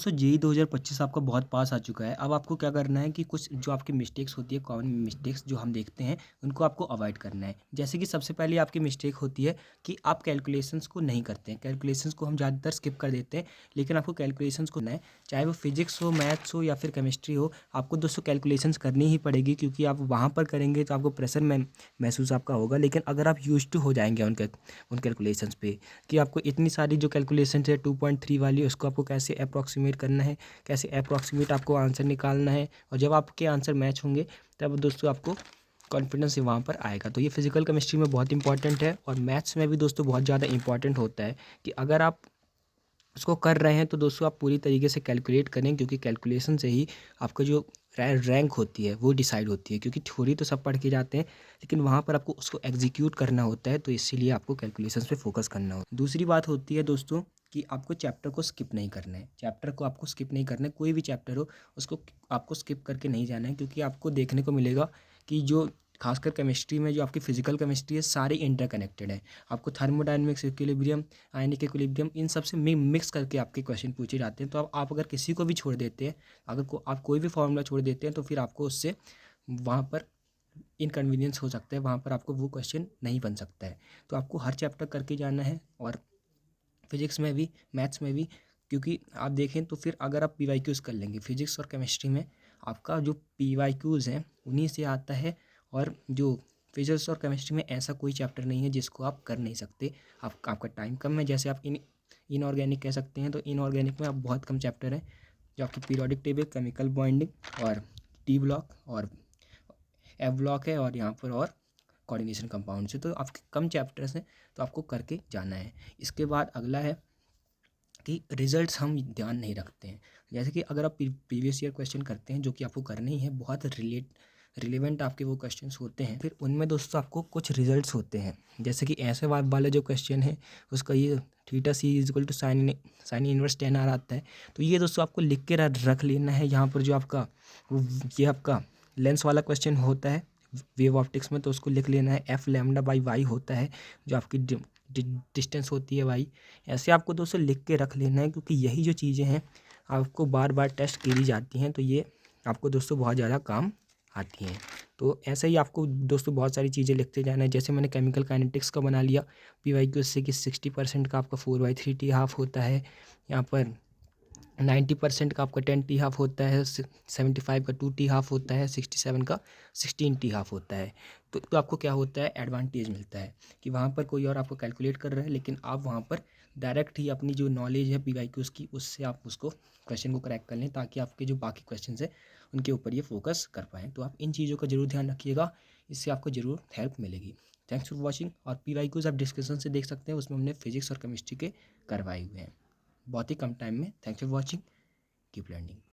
दोस्तों जेईई 2025 आपका बहुत पास आ चुका है। अब आपको क्या करना है कि कुछ जो आपकी मिस्टेक्स होती है, कॉमन मिस्टेक्स जो हम देखते हैं, उनको आपको अवॉइड करना है। जैसे कि सबसे पहले आपकी मिस्टेक होती है कि आप कैलकुलेशंस को नहीं करते हैं। कैलकुलेशंस को हम ज़्यादातर स्किप कर देते हैं, लेकिन आपको कैलकुलेशंस को करना है। चाहे वो फिजिक्स हो, मैथ्स हो या फिर केमिस्ट्री हो, आपको दोस्तों कैलकुलेशंस करनी ही पड़ेगी, क्योंकि आप वहाँ पर करेंगे तो आपको प्रेशर में महसूस आपका होगा। लेकिन अगर आप यूज्ड टू हो जाएंगे उन कैलकुलेशंस पे, कि आपको इतनी सारी जो कैलकुलेशंस है 2.3 वाली, उसको आपको कैसे अप्रॉक्सीमेट करना है, कैसे अप्रॉक्सीमेट आपको आंसर निकालना है, और जब आपके आंसर मैच होंगे तब दोस्तों आपको कॉन्फिडेंस वहाँ पर आएगा। तो ये फिजिकल केमिस्ट्री में बहुत इंपॉर्टेंट है, और मैथ्स में भी दोस्तों बहुत ज़्यादा इंपॉर्टेंट होता है कि अगर आप उसको कर रहे हैं तो दोस्तों आप पूरी तरीके से कैलकुलेट करें, क्योंकि कैलकुलेशन से ही आपका जो रैंक होती है वो डिसाइड होती है। क्योंकि थ्योरी तो सब पढ़ के जाते हैं, लेकिन वहाँ पर आपको उसको एग्जीक्यूट करना होता है, तो इसीलिए आपको कैलकुलेशंस पे फोकस करना होता है। दूसरी बात होती है दोस्तों कि आपको चैप्टर को स्किप नहीं करना है। चैप्टर को आपको स्किप नहीं करना है, कोई भी चैप्टर हो उसको आपको स्किप करके नहीं जाना है, क्योंकि आपको देखने को मिलेगा कि जो खासकर केमिस्ट्री में जो आपकी फिजिकल केमिस्ट्री है सारी इंटरकनेक्टेड है। आपको थर्मोडायनेमिक्स, इक्विलिब्रियम, आयनिक इक्विलिब्रियम, इन सब से मिक्स करके आपके क्वेश्चन पूछे जाते हैं। तो अब आप अगर किसी को भी छोड़ देते हैं, आप कोई भी फॉर्मूला छोड़ देते हैं, तो फिर आपको उससे वहाँ पर इनकन्वीनियंस हो सकता है, वहाँ पर आपको वो क्वेश्चन नहीं बन सकता है। तो आपको हर चैप्टर करके जाना है, और फिजिक्स में भी, मैथ्स में भी। क्योंकि आप देखें तो फिर अगर आप PYQs कर लेंगे फिजिक्स और केमिस्ट्री में, आपका जो PYQs हैं उन्हीं से आता है। और जो फिजिक्स और केमिस्ट्री में ऐसा कोई चैप्टर नहीं है जिसको आप कर नहीं सकते। आपका टाइम कम है, जैसे आप इनऑर्गेनिक कह सकते हैं, तो इनऑर्गेनिक में आप बहुत कम चैप्टर हैं, जो आपकी पीरियोडिक टेबल, केमिकल बॉन्डिंग और टी ब्लॉक और एफ ब्लॉक है, और यहाँ पर और कोऑर्डिनेशन कंपाउंड से, तो आपके कम चैप्टर्स हैं, तो आपको करके जाना है। इसके बाद अगला है कि रिजल्ट्स हम ध्यान नहीं रखते हैं। जैसे कि अगर आप प्रीवियस ईयर क्वेश्चन करते हैं, जो कि आपको करने ही है, बहुत रिलेवेंट आपके वो क्वेश्चंस होते हैं, फिर उनमें दोस्तों आपको कुछ रिजल्ट्स होते हैं। जैसे कि ऐसे वाला जो क्वेश्चन है, उसका ये theta C is equal to sine inverse 10r आता है। तो ये दोस्तों आपको लिख के रख लेना है। यहाँ पर जो आपका ये आपका लेंस वाला क्वेश्चन होता है वेव ऑप्टिक्स में, तो उसको लिख लेना है। एफ लैम्डा बाई वाई होता है, जो आपकी डिस्टेंस होती है वाई। ऐसे आपको दोस्तों लिख के रख लेना है, क्योंकि यही जो चीज़ें हैं आपको बार बार टेस्ट करी जाती हैं, तो ये आपको दोस्तों बहुत ज़्यादा काम आती हैं। तो ऐसे ही आपको दोस्तों बहुत सारी चीज़ें लिखते जाना है। जैसे मैंने केमिकल काइनेटिक्स का बना लिया PYQ, इससे कि 60% का आपका 4/3 हाफ होता है। यहाँ पर 90% का आपका 10 हाफ होता है, 75 का 2 हाफ होता है, 67 का 16 हाफ होता है। तो आपको क्या होता है, एडवांटेज मिलता है कि वहाँ पर कोई और आपको कैलकुलेट कर रहा है, लेकिन आप वहाँ पर डायरेक्ट ही अपनी जो नॉलेज है PYQs की, उससे आप उसको क्वेश्चन को क्रैक कर लें, ताकि आपके जो बाकी क्वेश्चन है उनके ऊपर ये फोकस कर पाएँ। तो आप इन चीज़ों का जरूर ध्यान रखिएगा, इससे आपको ज़रूर हेल्प मिलेगी। Thanks for watching. और PYQs आप डिस्कशन से देख सकते हैं, उसमें हमने फिजिक्स और केमिस्ट्री के करवाए हुए हैं बहुत ही कम टाइम में। Thanks for watching. Keep learning.